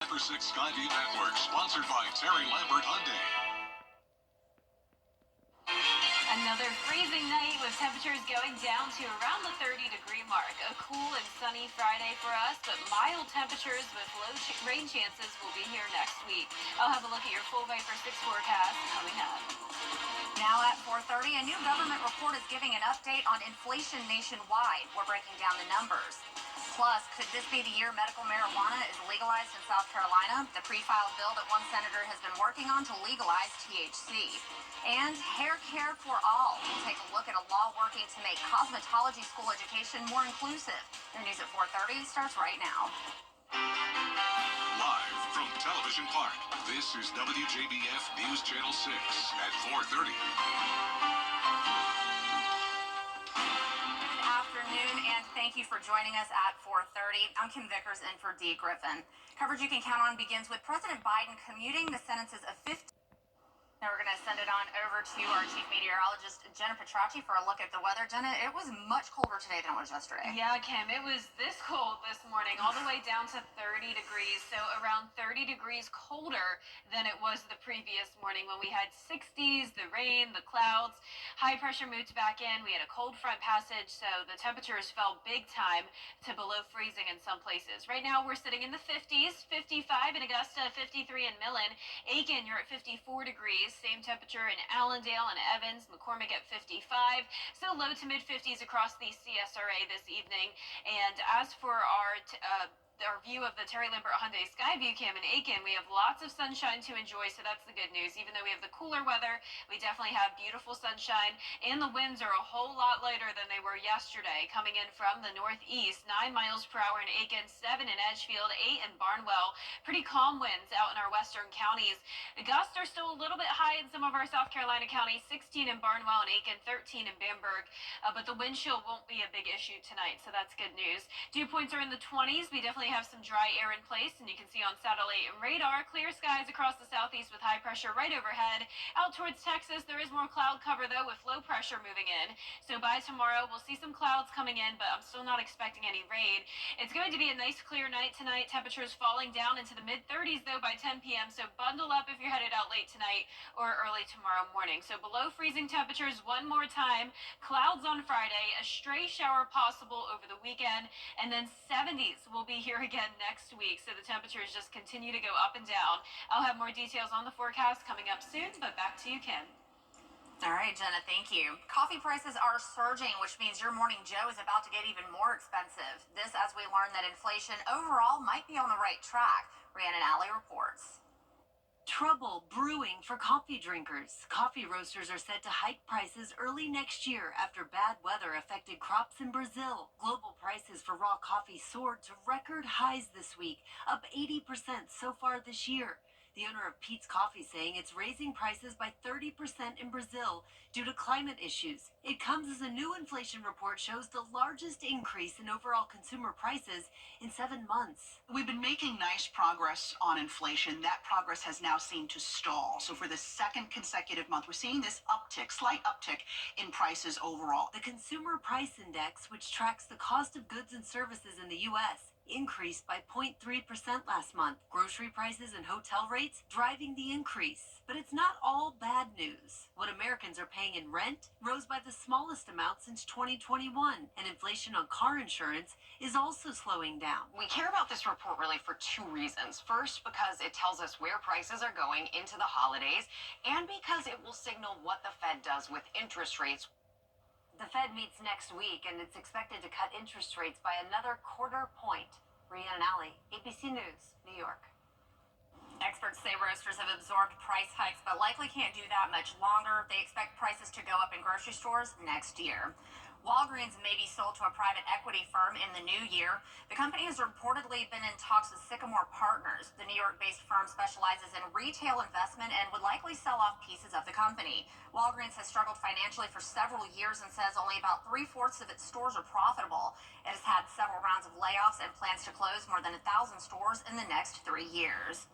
Upper 6 Skyview Network, sponsored by Terry Lambert Hyundai. Another freezing night with temperatures going down to around the 30-degree mark. A cool and sunny Friday for us, but mild temperatures with low rain chances will be here next week. I'll have a look at your full Viper 6 forecast coming up. Now at 4:30, a new government report is giving an update on inflation nationwide. We're breaking down the numbers. Plus, could this be the year medical marijuana is legalized in South Carolina? The pre-filed bill that one senator has been working on to legalize THC. And hair care for all. We'll take a look at a law working to make cosmetology school education more inclusive. Your news at 4:30 starts right now. Live from Television Park, this is WJBF News Channel 6 at 4:30. Afternoon, and thank you for joining us at 4:30. I'm Kim Vickers in for Dee Griffin. Coverage you can count on begins with President Biden commuting the sentences of 50. Now we're going to send it on over to our chief meteorologist, Jenna Petracci, for a look at the weather. Jenna, it was much colder today than it was yesterday. Yeah, Kim, it was this cold this morning, all the way down to 30 degrees. So around 30 degrees colder than it was the previous morning when we had 60s, the rain, the clouds. High pressure moved back in. We had a cold front passage, so the temperatures fell big time to below freezing in some places. Right now we're sitting in the 50s, 55 in Augusta, 53 in Millen. Aiken, you're at 54 degrees. Same temperature in Allendale and Evans, McCormick at 55. So low to mid 50s across the CSRA this evening. And as for our view of the Terry Lambert Hyundai Skyview Cam in Aiken, we have lots of sunshine to enjoy, so that's the good news. Even though we have the cooler weather, we definitely have beautiful sunshine, and the winds are a whole lot lighter than they were yesterday, coming in from the northeast. 9 miles per hour in Aiken, 7 in Edgefield, 8 in Barnwell. Pretty calm winds out in our western counties. The gusts are still a little bit high in some of our South Carolina counties, 16 in Barnwell and Aiken, 13 in Bamberg, but the wind chill won't be a big issue tonight, so that's good news. Dew points are in the 20s. We definitely have some dry air in place, and you can see on satellite radar clear skies across the southeast with high pressure right overhead. Out towards Texas, there is more cloud cover though, with low pressure moving in. So by tomorrow we'll see some clouds coming in, but I'm still not expecting any rain. It's going to be a nice clear night tonight. Temperatures falling down into the mid 30s though by 10 p.m. So bundle up if you're headed out late tonight or early tomorrow morning. So below freezing temperatures one more time. Clouds on Friday, a stray shower possible over the weekend, and then 70s will be here again next week. So the temperatures just continue to go up and down. I'll have more details on the forecast coming up soon, but back to you, Kim. All right, Jenna, thank you. Coffee prices are surging, which means your Morning Joe is about to get even more expensive. This as we learn that inflation overall might be on the right track. Rhiannon Alley reports. Trouble brewing for coffee drinkers. Coffee roasters are set to hike prices early next year after bad weather affected crops in Brazil. Global prices for raw coffee soared to record highs this week, up 80% so far this year. The owner of Pete's Coffee saying it's raising prices by 30% in Brazil due to climate issues. It comes as a new inflation report shows the largest increase in overall consumer prices in 7 months. We've been making nice progress on inflation. That progress has now seemed to stall. So for the second consecutive month, we're seeing this uptick, slight uptick in prices overall. The Consumer Price Index, which tracks the cost of goods and services in the U.S., increased by 0.3% last month. Grocery prices and hotel rates driving the increase. But it's not all bad news. What Americans are paying in rent rose by the smallest amount since 2021, and inflation on car insurance is also slowing down. We care about this report really for 2 reasons. First, because it tells us where prices are going into the holidays, and because it will signal what the Fed does with interest rates. The Fed meets next week, and it's expected to cut interest rates by another quarter point. Rhiannon Alley, ABC News, New York. Experts say roasters have absorbed price hikes, but likely can't do that much longer. They expect prices to go up in grocery stores next year. Walgreens may be sold to a private equity firm in the new year. The company has reportedly been in talks with Sycamore Partners. The New York-based firm specializes in retail investment and would likely sell off pieces of the company. Walgreens has struggled financially for several years and says only about 3/4 of its stores are profitable. It has had several rounds of layoffs and plans to close more than 1,000 stores in the next 3 years.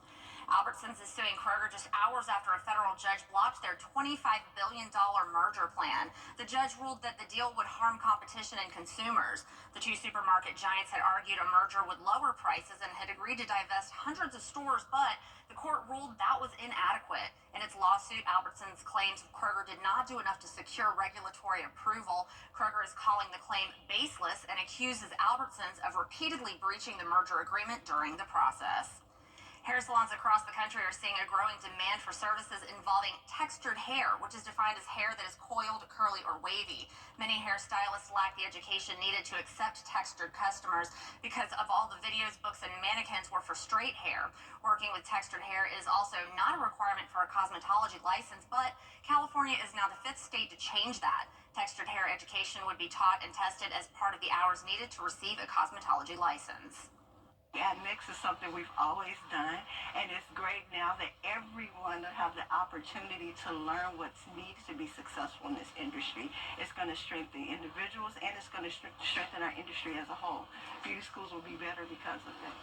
Albertsons is suing Kroger just hours after a federal judge blocked their $25 billion merger plan. The judge ruled that the deal would harm competition and consumers. The two supermarket giants had argued a merger would lower prices and had agreed to divest hundreds of stores, but the court ruled that was inadequate. In its lawsuit, Albertsons claims Kroger did not do enough to secure regulatory approval. Kroger is calling the claim baseless and accuses Albertsons of repeatedly breaching the merger agreement during the process. Hair salons across the country are seeing a growing demand for services involving textured hair, which is defined as hair that is coiled, curly, or wavy. Many hairstylists lack the education needed to accept textured customers because of all the videos, books, and mannequins were for straight hair. Working with textured hair is also not a requirement for a cosmetology license, but California is now the 5th state to change that. Textured hair education would be taught and tested as part of the hours needed to receive a cosmetology license. Admix is something we've always done, and it's great now that everyone will have the opportunity to learn what needs to be successful in this industry. It's going to strengthen individuals, and it's going to strengthen our industry as a whole. Beauty schools will be better because of that.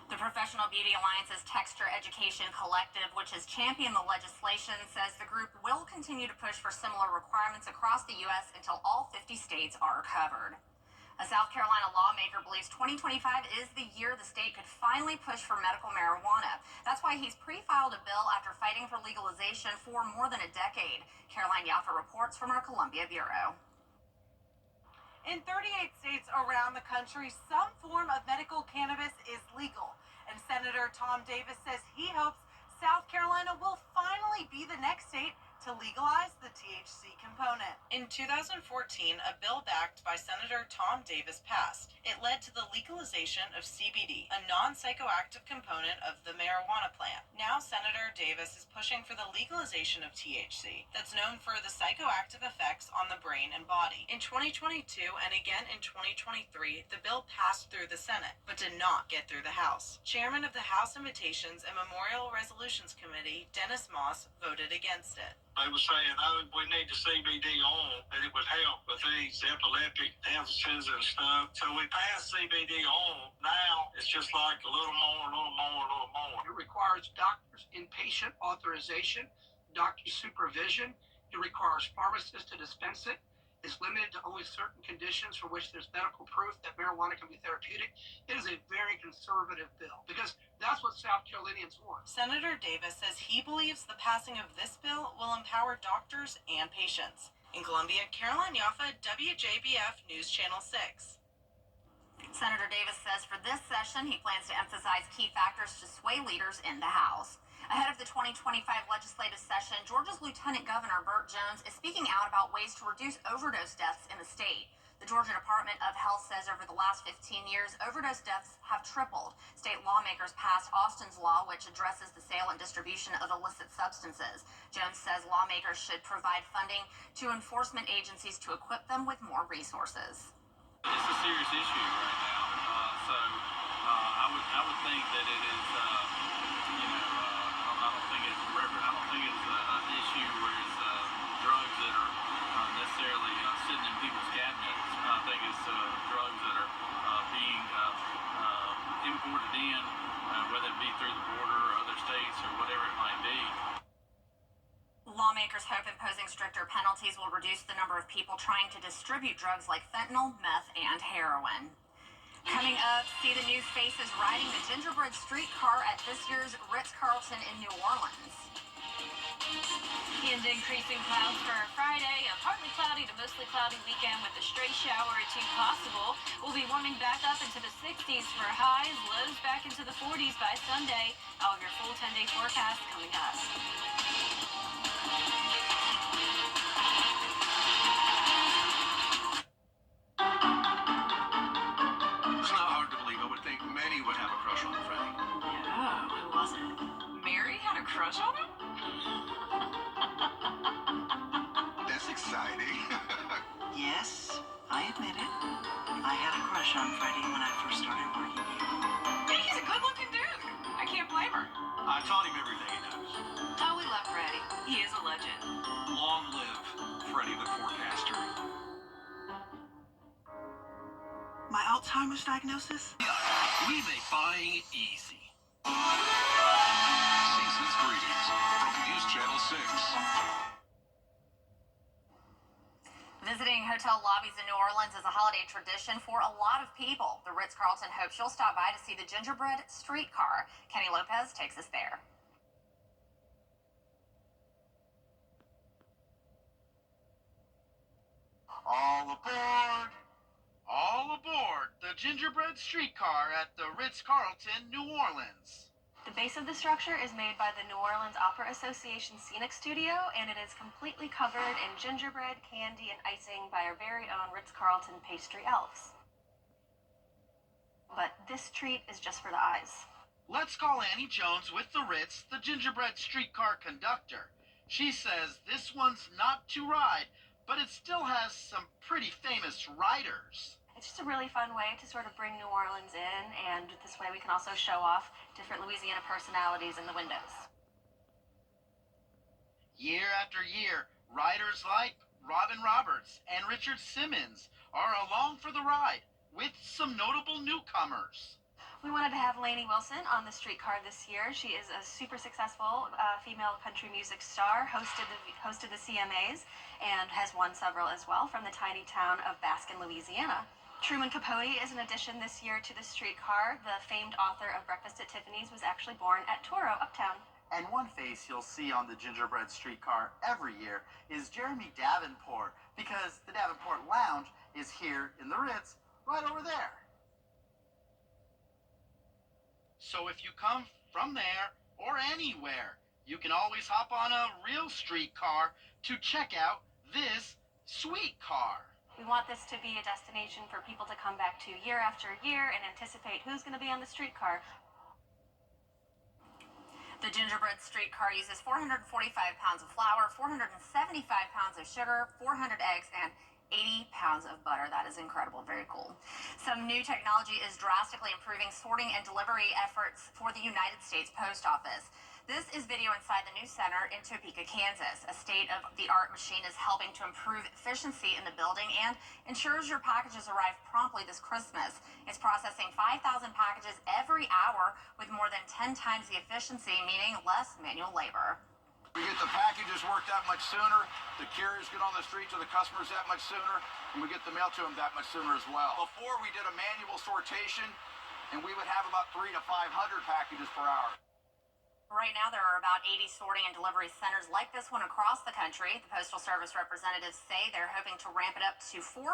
The Professional Beauty Alliance's Texture Education Collective, which has championed the legislation, says the group will continue to push for similar requirements across the U.S. until all 50 states are covered. A South Carolina lawmaker believes 2025 is the year the state could finally push for medical marijuana. That's why he's pre-filed a bill after fighting for legalization for more than a decade. Caroline Yaffa reports from our Columbia Bureau. In 38 states around the country, some form of medical cannabis is legal. And Senator Tom Davis says he hopes South Carolina will finally be the next state to legalize the THC component. In 2014, a bill backed by Senator Tom Davis passed. It led to the legalization of CBD, a non-psychoactive component of the marijuana plant. Now Senator Davis is pushing for the legalization of THC, that's known for the psychoactive effects on the brain and body. In 2022 and again in 2023, the bill passed through the Senate, but did not get through the House. Chairman of the House Invitations and Memorial Resolutions Committee, Dennis Moss, voted against it. They were saying, oh, we need the CBD oil, and it would help with these epileptic episodes and stuff. So we passed CBD oil. Now it's just like a little more, a little more, a little more. It requires doctors' inpatient authorization, doctor's supervision. It requires pharmacists to dispense it. It's limited to only certain conditions for which there's medical proof that marijuana can be therapeutic. It is a very conservative bill because that's what South Carolinians want. Senator Davis says he believes the passing of this bill will empower doctors and patients. In Columbia, Caroline Yaffa, WJBF News Channel 6. Senator Davis says for this session, he plans to emphasize key factors to sway leaders in the House. Ahead of the 2025 legislative session, Georgia's Lieutenant Governor Burt Jones is speaking out about ways to reduce overdose deaths in the state. The Georgia Department of Health says over the last 15 years, overdose deaths have tripled. State lawmakers passed Austin's Law, which addresses the sale and distribution of illicit substances. Jones says lawmakers should provide funding to enforcement agencies to equip them with more resources. It's a serious issue right now, so I would think that it is, I don't think it's an issue where it's drugs that are necessarily sitting in people's cabinets. I think it's drugs that are being imported in, whether it be through the border or other states or whatever it might be. Lawmakers hope imposing stricter penalties will reduce the number of people trying to distribute drugs like fentanyl, meth, and heroin. Coming up, see the new faces riding the gingerbread streetcar at this year's Ritz-Carlton in New Orleans. And increasing clouds for Friday, a partly cloudy to mostly cloudy weekend with a stray shower or two possible. We'll be warming back up into the 60s for highs, lows back into the 40s by Sunday. All of your full 10-day forecast coming up. It's not hard to believe. I would think many would have a crush on Freddie. Yeah, who was it? Mary had a crush on him? That's exciting. Yes, I admit it. I had a crush on Freddie when I first started working here. Yeah, he's a good-looking dude. I can't blame her. I taught him everything he knows. Oh, we love Freddie. He is a legend. Long live Freddie the Forecaster. My Alzheimer's diagnosis? We make buying easy. hotel lobbies in New Orleans is a holiday tradition for a lot of people. The Ritz-Carlton hopes you'll stop by to see the gingerbread streetcar. Kenny Lopez takes us there. All aboard! All aboard the gingerbread streetcar at the Ritz-Carlton, New Orleans. The base of the structure is made by the New Orleans Opera Association Scenic Studio, and it is completely covered in gingerbread, candy, and icing by our very own Ritz-Carlton pastry elves. But this treat is just for the eyes. Let's call Annie Jones with the Ritz, the gingerbread streetcar conductor. She says this one's not to ride, but it still has some pretty famous riders. It's just a really fun way to sort of bring New Orleans in, and this way we can also show off different Louisiana personalities in the windows. Year after year, riders like Robin Roberts and Richard Simmons are along for the ride with some notable newcomers. We wanted to have Lainey Wilson on the streetcar this year. She is a super successful female country music star, hosted the CMAs, and has won several as well from the tiny town of Baskin, Louisiana. Truman Capote is an addition this year to the streetcar. The famed author of Breakfast at Tiffany's was actually born at Toro, Uptown. And one face you'll see on the gingerbread streetcar every year is Jeremy Davenport, because the Davenport Lounge is here in the Ritz, right over there. So if you come from there or anywhere, you can always hop on a real streetcar to check out this sweet car. We want this to be a destination for people to come back to year after year and anticipate who's going to be on the streetcar. The gingerbread streetcar uses 445 pounds of flour, 475 pounds of sugar, 400 eggs, and 80 pounds of butter. That is incredible. Very cool. Some new technology is drastically improving sorting and delivery efforts for the United States Post Office. This is video inside the new center in Topeka, Kansas. A state-of-the-art machine is helping to improve efficiency in the building and ensures your packages arrive promptly this Christmas. It's processing 5,000 packages every hour with more than 10 times the efficiency, meaning less manual labor. We get the packages worked that much sooner, the carriers get on the street to the customers that much sooner, and we get the mail to them that much sooner as well. Before we did a manual sortation, and we would have about 300 to 500 packages per hour. Right now, there are about 80 sorting and delivery centers like this one across the country. The Postal Service representatives say they're hoping to ramp it up to 400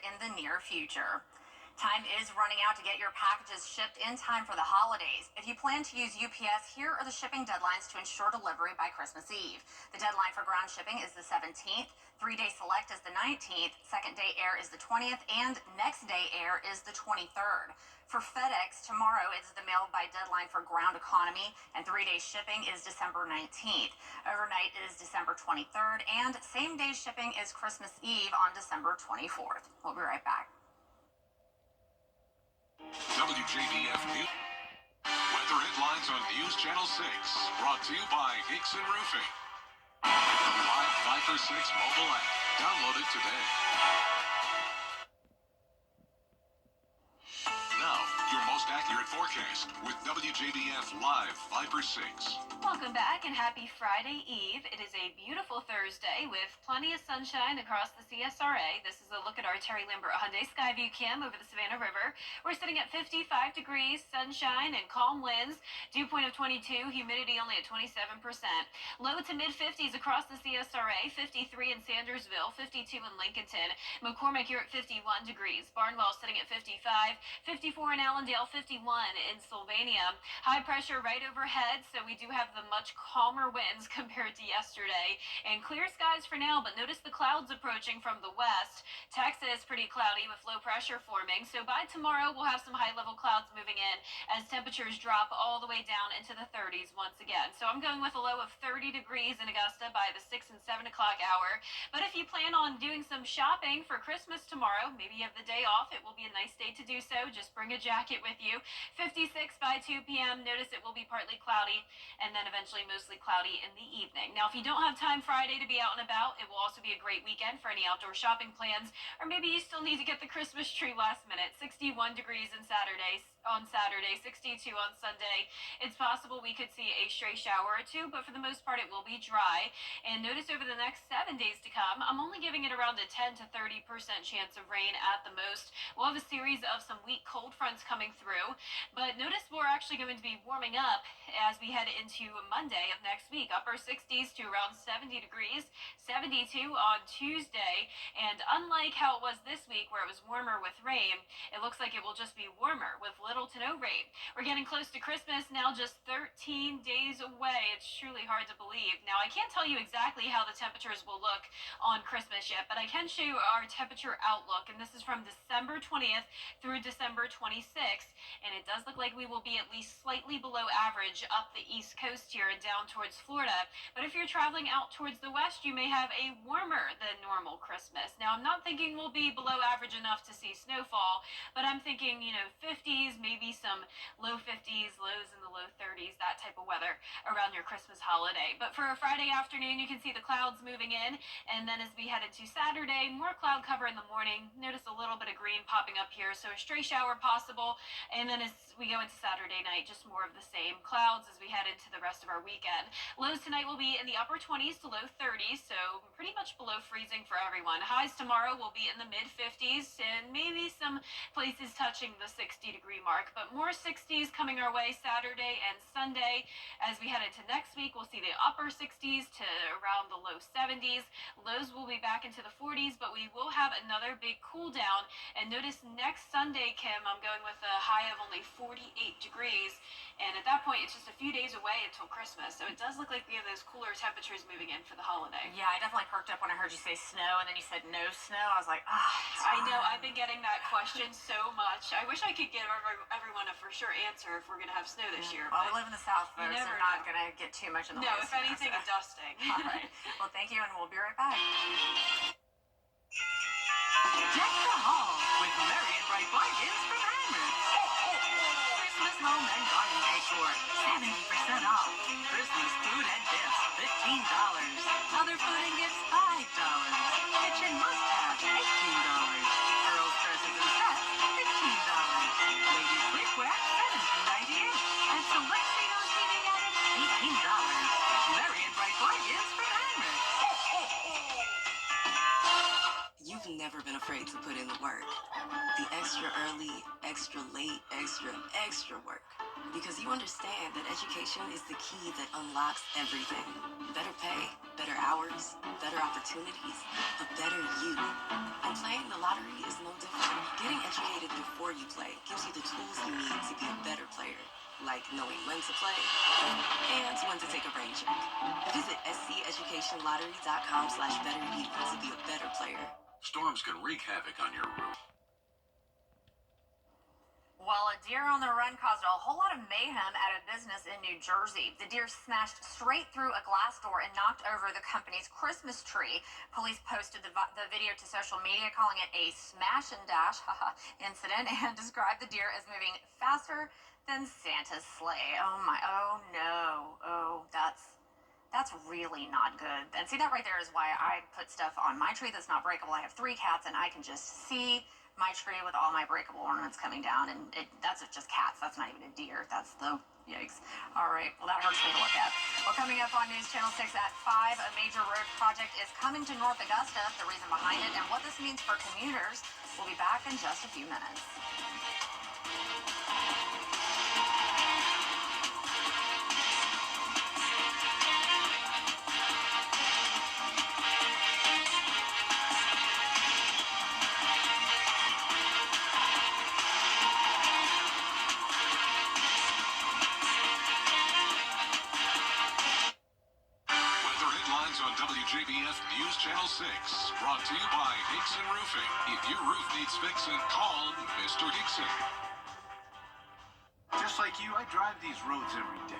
in the near future. Time is running out to get your packages shipped in time for the holidays. If you plan to use UPS, here are the shipping deadlines to ensure delivery by Christmas Eve. The deadline for ground shipping is the 17th, 3-day select is the 19th, second day air is the 20th, and next day air is the 23rd. For FedEx, tomorrow is the mail by deadline for ground economy, and 3-day shipping is December 19th. Overnight is December 23rd, and same-day shipping is Christmas Eve on December 24th. We'll be right back. WJBF News. Weather headlines on News Channel 6. Brought to you by Hickson Roofing. The live 5 for 6 mobile app. Download it today. Now, your most accurate forecast with WJBF Live 5 for 6. Welcome back and happy Friday Eve. It is a beautiful Thursday with plenty of sunshine across the CSRA. This is a look at our Terry Lambert Hyundai Skyview Cam over the Savannah River. We're sitting at 55 degrees, sunshine and calm winds. Dew point of 22, humidity only at 27%. Low to mid 50s across the CSRA, 53 in Sandersville, 52 in Lincolnton. McCormick, you're at 51 degrees. Barnwell sitting at 55, 54 in Allendale, 51 in Sylvania. High pressure right overhead, so we do have the much calmer winds compared to yesterday. And clear skies for now, but notice the clouds approaching from the west. Texas, pretty cloudy with low pressure forming. So by tomorrow, we'll have some high-level clouds moving in as temperatures drop all the way down into the 30s once again. So I'm going with a low of 30 degrees in Augusta by the 6 and 7 o'clock hour. But if you plan on doing some shopping for Christmas tomorrow, maybe you have the day off, it will be a nice day to do so. Just bring a jacket with you. 56 by 2 p.m. Notice it will be partly cloudy and then eventually mostly cloudy in the evening. Now, if you don't have time Friday to be out and about, it will also be a great weekend for any outdoor shopping plans, or maybe you still need to get the Christmas tree last minute. 61 degrees on Saturday, on Saturday, 62 on Sunday. It's possible we could see a stray shower or two, but for the most part, it will be dry. And notice over the next 7 days to come, I'm only giving it around a 10 to 30% chance of rain at the most. We'll have a series of some weak cold fronts coming through, but notice we're actually going to be warming up as we head into Monday of next week. Upper 60s to around 70 degrees, 72 on Tuesday. And unlike how it was this week, where it was warmer with rain, it looks like it will just be warmer with little to no rain. We're getting close to Christmas now, just 13 days away. It's truly hard to believe. Now, I can't tell you exactly how the temperatures will look on Christmas yet, but I can show you our temperature outlook, and this is from December 20th through December 26th, and it does look like we will be at least slightly below average up the East Coast here and down towards Florida. But if you're traveling out towards the west, you may have a warmer than normal Christmas. Now, I'm not thinking we'll be below average enough to see snowfall, but I'm thinking, 50s, maybe some low 50s, lows in the low 30s, that type of weather around your Christmas holiday. But for a Friday afternoon, you can see the clouds moving in, and then as we head into Saturday, more cloud cover in the morning. Notice a little bit of green popping up here, so a stray shower possible, and then as we go into Saturday night, just more of the same clouds as we head into the rest of our weekend. Lows tonight will be in the upper 20s to low 30s, so pretty much below freezing for everyone. Highs tomorrow will be in the mid 50s, and maybe some places touching the 60-degree mark, but more 60s coming our way Saturday and Sunday. As we head into next week, we'll see the upper 60s to around the low 70s. Lows will be back into the 40s, but we will have another big cool down. And notice next Sunday, Kim, I'm going with a high of only 48 degrees. And at that point, it's just a few days away until Christmas. So it does look like we have those cooler temperatures moving in for the holiday. Yeah, I definitely perked up when I heard you say snow, and then you said no snow. I was like, I know, I've been getting that question so much. I wish I could give everyone a for sure answer if we're going to have snow this year. Well, we live in the South, folks. You never They're not know. going to get too much in the way No, of if snow, anything, so. a dusting. All right. Well, thank you, and we'll be right back. Deck the hall with merry and bright bargains from Hammer. Christmas home and garden decor, 70% off. Christmas food and gifts, $15. Other food and gifts, $5. Kitchen must-have, $18. Girls' dresses and sets, $15. Ladies' sleepwear, $17.98. And select Sino TV gadgets, $18. Merry and bright bargains from Hammer. You've never been afraid to put in the work. The extra early, extra late, extra work. Because you understand that education is the key that unlocks everything. Better pay, better hours, better opportunities, a better you. And playing the lottery is no different. Getting educated before you play gives you the tools you need to be a better player. Like knowing when to play and when to take a brain check. Visit sceducationlottery.com/betteryou to be a better player. Storms can wreak havoc on your roof. Well, a deer on the run caused a whole lot of mayhem at a business in New Jersey. The deer smashed straight through a glass door and knocked over the company's Christmas tree. Police posted the video to social media, calling it a smash and dash incident, and described the deer as moving faster than Santa's sleigh. Oh no. Oh, that's really not good. And see, that right there is why I put stuff on my tree that's not breakable. I have 3 cats, and I can just see my tree with all my breakable ornaments coming down, and that's just cats. That's not even a deer. That's the yikes. All right, well, that hurts me to look at. Well, coming up on News Channel 6 at 5, a major road project is coming to North Augusta, the reason behind it, and what this means for commuters. We'll be back in just a few minutes. On WJBF News Channel 6, brought to you by Hickson Roofing. If your roof needs fixing, call Mr. Hickson. Just like you, I drive these roads every day.